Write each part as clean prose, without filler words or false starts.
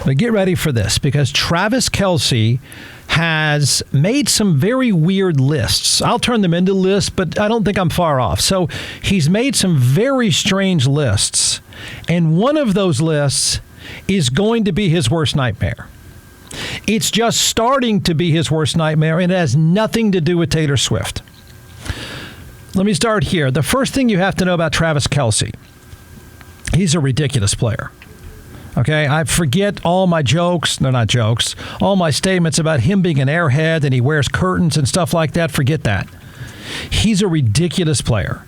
But get ready for this, because Travis Kelce has made some very weird lists. I'll turn them into lists, but I don't think I'm far off. So he's made some very strange lists, and one of those lists is going to be his worst nightmare. It's just starting to be his worst nightmare, and it has nothing to do with Taylor Swift. Let me start here. The first thing you have to know about Travis Kelce, he's a ridiculous player. Okay, I forget all my jokes. They're not jokes. All my statements about him being an airhead and he wears curtains and stuff like that. Forget that. He's a ridiculous player.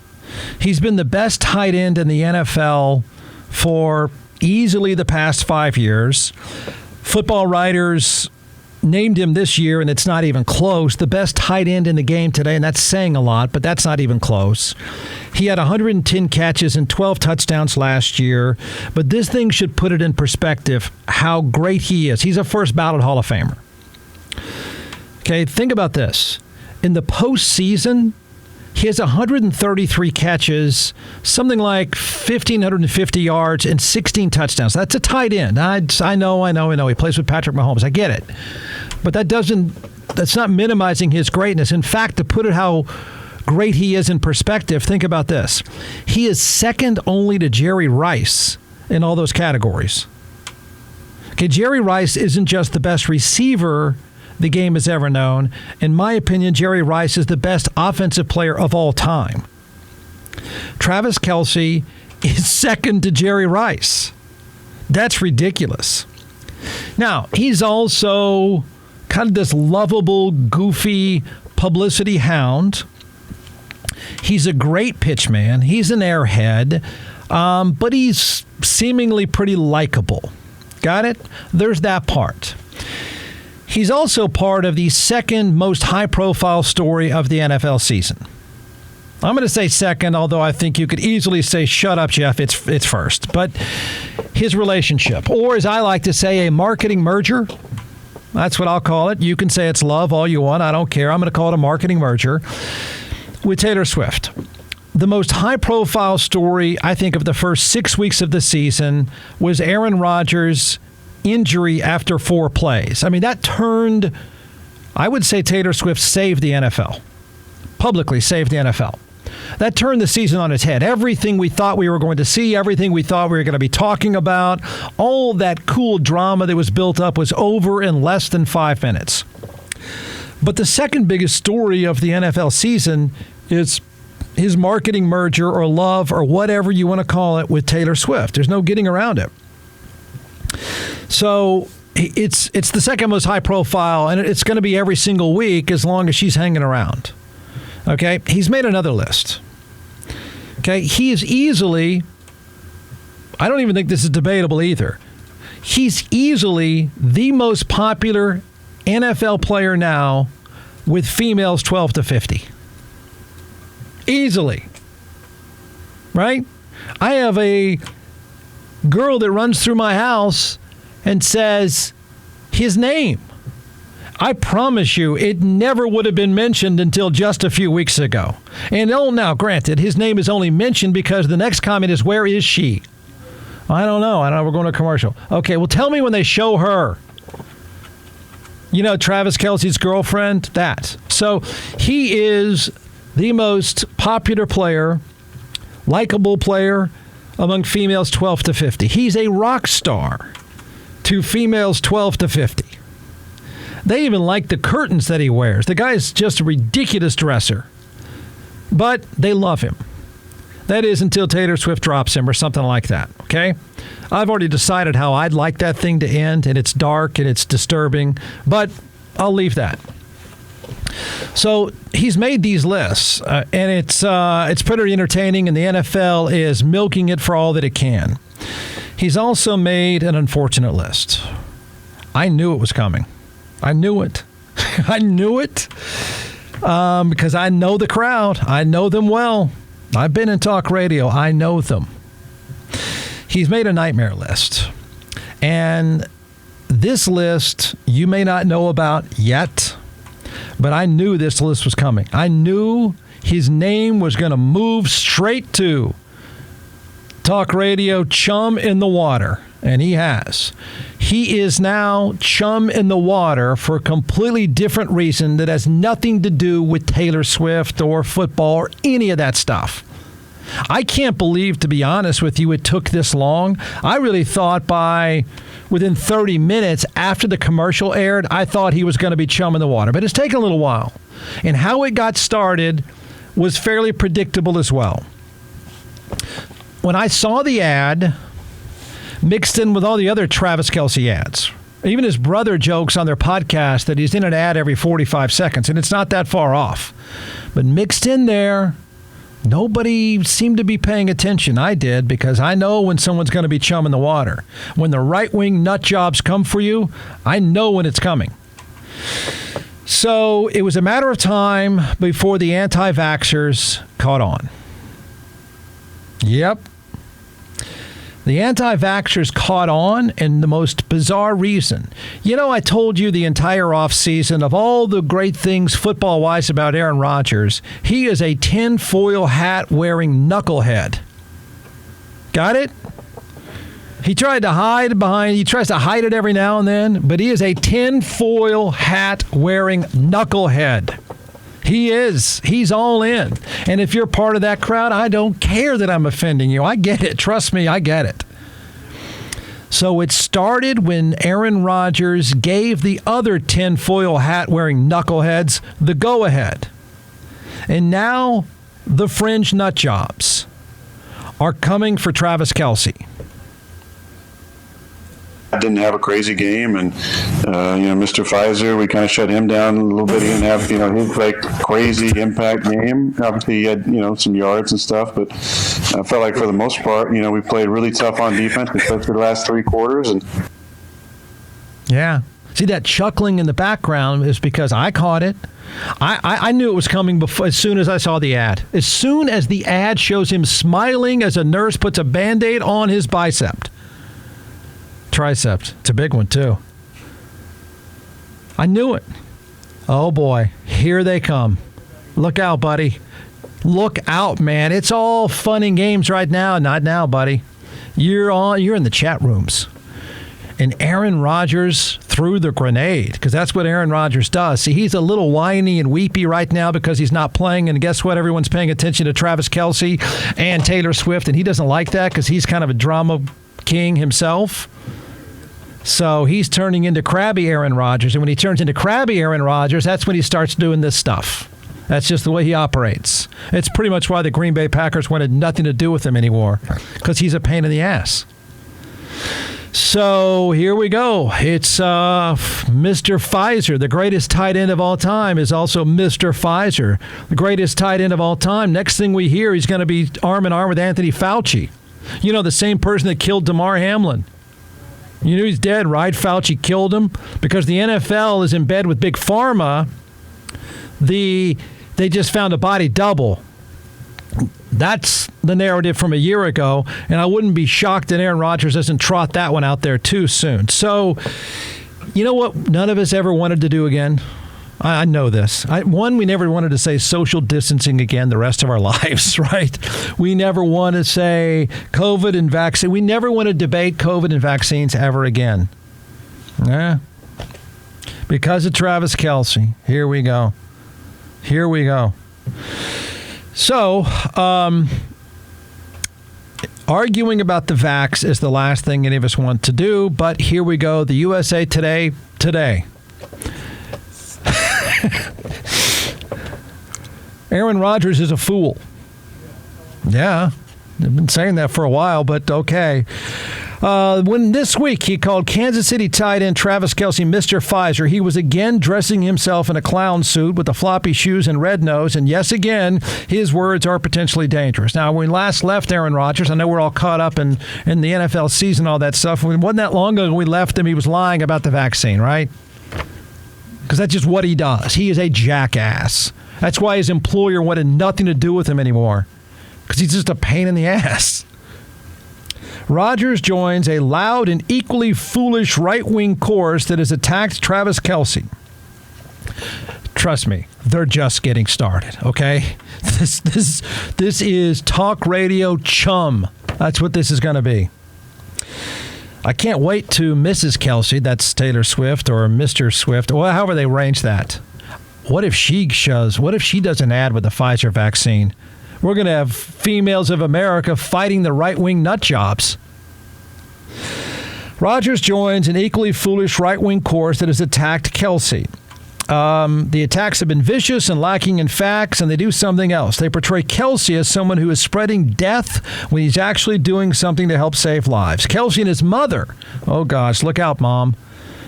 He's been the best tight end in the NFL for easily the past 5 years. Football writers named him this year, and it's not even close, the best tight end in the game today, and that's saying a lot, but that's not even close. He had 110 catches and 12 touchdowns last year, but this thing should put it in perspective how great he is. He's a first ballot Hall of Famer. Okay, think about this. In the postseason, he has 133 catches, something like 1,550 yards, and 16 touchdowns. That's a tight end. I know. He plays with Patrick Mahomes. I get it. But that's not minimizing his greatness. In fact, to put it how great he is in perspective, think about this. He is second only to Jerry Rice in all those categories. Okay, Jerry Rice isn't just the best receiver the game has ever known. In my opinion, Jerry Rice is the best offensive player of all time. Travis Kelce is second to Jerry Rice. That's ridiculous. Now, he's also kind of this lovable, goofy publicity hound. He's a great pitchman. He's an airhead, but he's seemingly pretty likable. Got it? There's that part. He's also part of the second most high-profile story of the NFL season. I'm going to say second, although I think you could easily say, shut up, Jeff, it's first. But his relationship, or as I like to say, a marketing merger. That's what I'll call it. You can say it's love all you want. I don't care. I'm going to call it a marketing merger with Taylor Swift. The most high-profile story, I think, of the first 6 weeks of the season was Aaron Rodgers' injury after 4 plays. I mean, that turned, I would say Taylor Swift saved the NFL. Publicly saved the NFL. That turned the season on its head. Everything we thought we were going to see, everything we thought we were going to be talking about, all that cool drama that was built up was over in less than 5 minutes. But the second biggest story of the NFL season is his marketing merger or love or whatever you want to call it with Taylor Swift. There's no getting around it. So it's the second most high profile, and it's going to be every single week as long as she's hanging around. Okay? He's made another list. Okay? He is easily, I don't even think this is debatable either. He's easily the most popular NFL player now with females 12 to 50. Easily. Right? I have a girl that runs through my house and says his name. I promise you, it never would have been mentioned until just a few weeks ago. And now, granted, his name is only mentioned because the next comment is, where is she? I don't know. We're going to commercial. Okay, well, tell me when they show her. You know, Travis Kelce's girlfriend? That. So he is the most popular player, likable player among females 12 to 50. He's a rock star to females 12 to 50. They even like the curtains that he wears. The guy is just a ridiculous dresser. But they love him. That is until Taylor Swift drops him or something like that, okay? I've already decided how I'd like that thing to end, and it's dark and it's disturbing, but I'll leave that. So he's made these lists, and it's pretty entertaining, and the NFL is milking it for all that it can. He's also made an unfortunate list. I knew it was coming. I knew it. I knew it because I know the crowd. I know them well. I've been in talk radio. I know them. He's made a nightmare list. And this list you may not know about yet, but I knew this list was coming. I knew his name was going to move straight to talk radio chum in the water, and he has. He is now chum in the water for a completely different reason that has nothing to do with Taylor Swift or football or any of that stuff. I can't believe, to be honest with you, it took this long. I really thought within 30 minutes after the commercial aired, I thought he was going to be chum in the water. But it's taken a little while. And how it got started was fairly predictable as well. When I saw the ad mixed in with all the other Travis Kelce ads, even his brother jokes on their podcast that he's in an ad every 45 seconds, and it's not that far off. But mixed in there, nobody seemed to be paying attention. I did, because I know when someone's going to be chum in the water. When the right-wing nut jobs come for you, I know when it's coming. So it was a matter of time before the anti-vaxxers caught on. Yep. The anti-vaxxers caught on, and the most bizarre reason. You know, I told you the entire offseason of all the great things football-wise about Aaron Rodgers. He is a tinfoil hat-wearing knucklehead. Got it? He tries to hide it every now and then, but he is a tinfoil hat-wearing knucklehead. He is. He's all in. And if you're part of that crowd, I don't care that I'm offending you. I get it. Trust me, I get it. So it started when Aaron Rodgers gave the other tinfoil hat-wearing knuckleheads the go-ahead. And now the fringe nut jobs are coming for Travis Kelce. Didn't have a crazy game, and Mr. Pfizer, we kind of shut him down a little bit. He didn't have his like crazy impact game. Obviously, he had some yards and stuff, but I felt like for the most part, we played really tough on defense, especially the last three quarters. And yeah, see that chuckling in the background is because I caught it. I knew it was coming before, as soon as I saw the ad. As soon as the ad shows him smiling as a nurse puts a Band-Aid on his tricep. It's a big one, too. I knew it. Oh, boy. Here they come. Look out, buddy. Look out, man. It's all fun and games right now. Not now, buddy. You're in the chat rooms. And Aaron Rodgers threw the grenade, because that's what Aaron Rodgers does. See, he's a little whiny and weepy right now because he's not playing. And guess what? Everyone's paying attention to Travis Kelce and Taylor Swift, and he doesn't like that because he's kind of a drama king himself. So he's turning into crabby Aaron Rodgers. And when he turns into crabby Aaron Rodgers, that's when he starts doing this stuff. That's just the way he operates. It's pretty much why the Green Bay Packers wanted nothing to do with him anymore, because he's a pain in the ass. So here we go. It's Mr. Pfizer, the greatest tight end of all time, is also Mr. Pfizer, the greatest tight end of all time. Next thing we hear, he's going to be arm in arm with Anthony Fauci. The same person that killed Damar Hamlin. You knew he's dead, right? Fauci killed him because the NFL is in bed with Big Pharma. They just found a body double. That's the narrative from a year ago, and I wouldn't be shocked that Aaron Rodgers doesn't trot that one out there too soon. So, you know what none of us ever wanted to do again? I know this. We never wanted to say social distancing again the rest of our lives, right? We never want to say COVID and vaccine. We never want to debate COVID and vaccines ever again. Yeah. Because of Travis Kelce. Here we go. So, arguing about the vax is the last thing any of us want to do, but here we go. The USA Today. Aaron Rodgers is a fool. Yeah, I've been saying that for a while, but okay. When this week he called Kansas City tight end Travis Kelce Mr. Pfizer, he was again dressing himself in a clown suit with the floppy shoes and red nose, and yes, again, his words are potentially dangerous. Now, when we last left Aaron Rodgers, I know we're all caught up in the NFL season, all that stuff. It wasn't that long ago we left him, he was lying about the vaccine, right? Because that's just what he does. He is a jackass. That's why his employer wanted nothing to do with him anymore, because he's just a pain in the ass. Rodgers joins a loud and equally foolish right-wing chorus that has attacked Travis Kelce. Trust me, they're just getting started, okay? This is talk radio chum. That's what this is going to be. I can't wait to Mrs. Kelce, that's Taylor Swift, or Mr. Swift, or however they arrange that. What if she does an ad with the Pfizer vaccine? We're going to have females of America fighting the right-wing nut jobs. Rodgers joins an equally foolish right-wing chorus that has attacked Kelce. The attacks have been vicious and lacking in facts, and they do something else. They portray Kelce as someone who is spreading death when he's actually doing something to help save lives. Kelce and his mother, oh gosh, look out, Mom,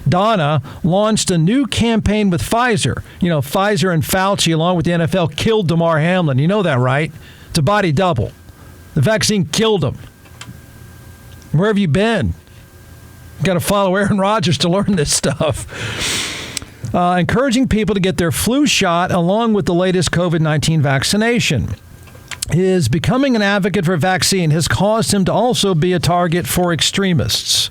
Donna, launched a new campaign with Pfizer. You know, Pfizer and Fauci, along with the NFL, killed Damar Hamlin. You know that, right? It's a body double. The vaccine killed him. Where have you been? You've got to follow Aaron Rodgers to learn this stuff. Encouraging people to get their flu shot along with the latest COVID-19 vaccination. His becoming an advocate for vaccine has caused him to also be a target for extremists.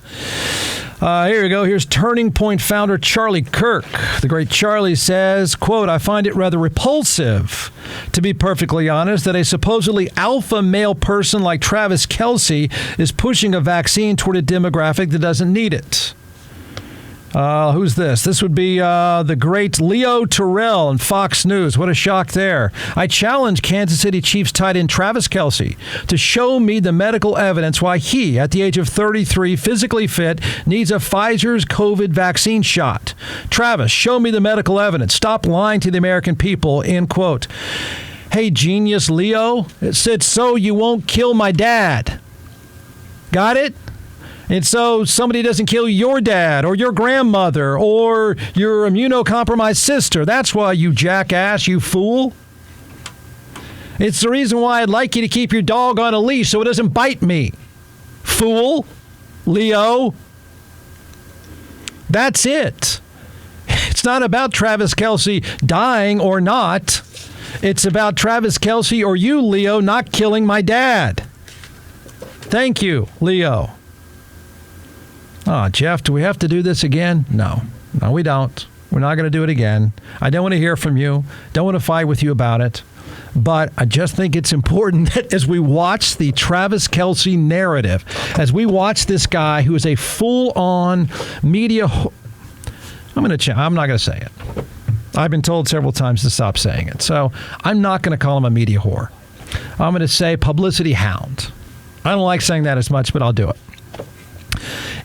Here we go. Here's Turning Point founder Charlie Kirk. The great Charlie says, quote, I find it rather repulsive, to be perfectly honest, that a supposedly alpha male person like Travis Kelce is pushing a vaccine toward a demographic that doesn't need it. Who's this? This would be the great Leo Terrell on Fox News. What a shock there. I challenge Kansas City Chiefs tight end Travis Kelce to show me the medical evidence why he, at the age of 33, physically fit, needs a Pfizer's COVID vaccine shot. Travis, show me the medical evidence. Stop lying to the American people, end quote. Hey, genius Leo, it said so you won't kill my dad. Got it? And so somebody doesn't kill your dad or your grandmother or your immunocompromised sister. That's why, you jackass, you fool. It's the reason why I'd like you to keep your dog on a leash so it doesn't bite me. Fool. Leo. That's it. It's not about Travis Kelce dying or not. It's about Travis Kelce or you, Leo, not killing my dad. Thank you, Leo. Oh, Jeff, do we have to do this again? No, we don't. We're not going to do it again. I don't want to hear from you. Don't want to fight with you about it. But I just think it's important that as we watch the Travis Kelce narrative, as we watch this guy who is a full-on media... I'm not going to say it. I've been told several times to stop saying it. So I'm not going to call him a media whore. I'm going to say publicity hound. I don't like saying that as much, but I'll do it.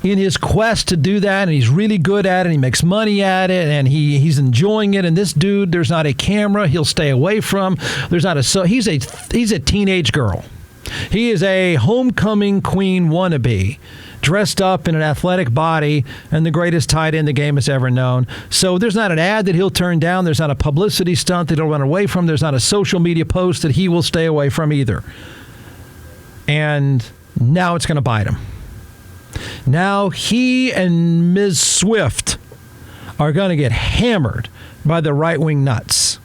In his quest to do that, and he's really good at it, and he makes money at it, and he's enjoying it. And this dude, there's not a camera he'll stay away from. He's a teenage girl. He is a homecoming queen wannabe, dressed up in an athletic body and the greatest tight end the game has ever known. So there's not an ad that he'll turn down. There's not a publicity stunt that he'll run away from. There's not a social media post that he will stay away from either. And now it's going to bite him. Now he and Ms. Swift are going to get hammered by the right-wing nuts.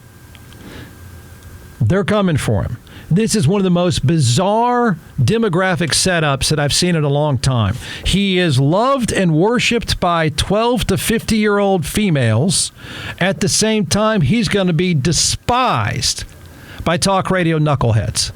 They're coming for him. This is one of the most bizarre demographic setups that I've seen in a long time. He is loved and worshipped by 12 to 50-year-old females. At the same time, he's going to be despised by talk radio knuckleheads.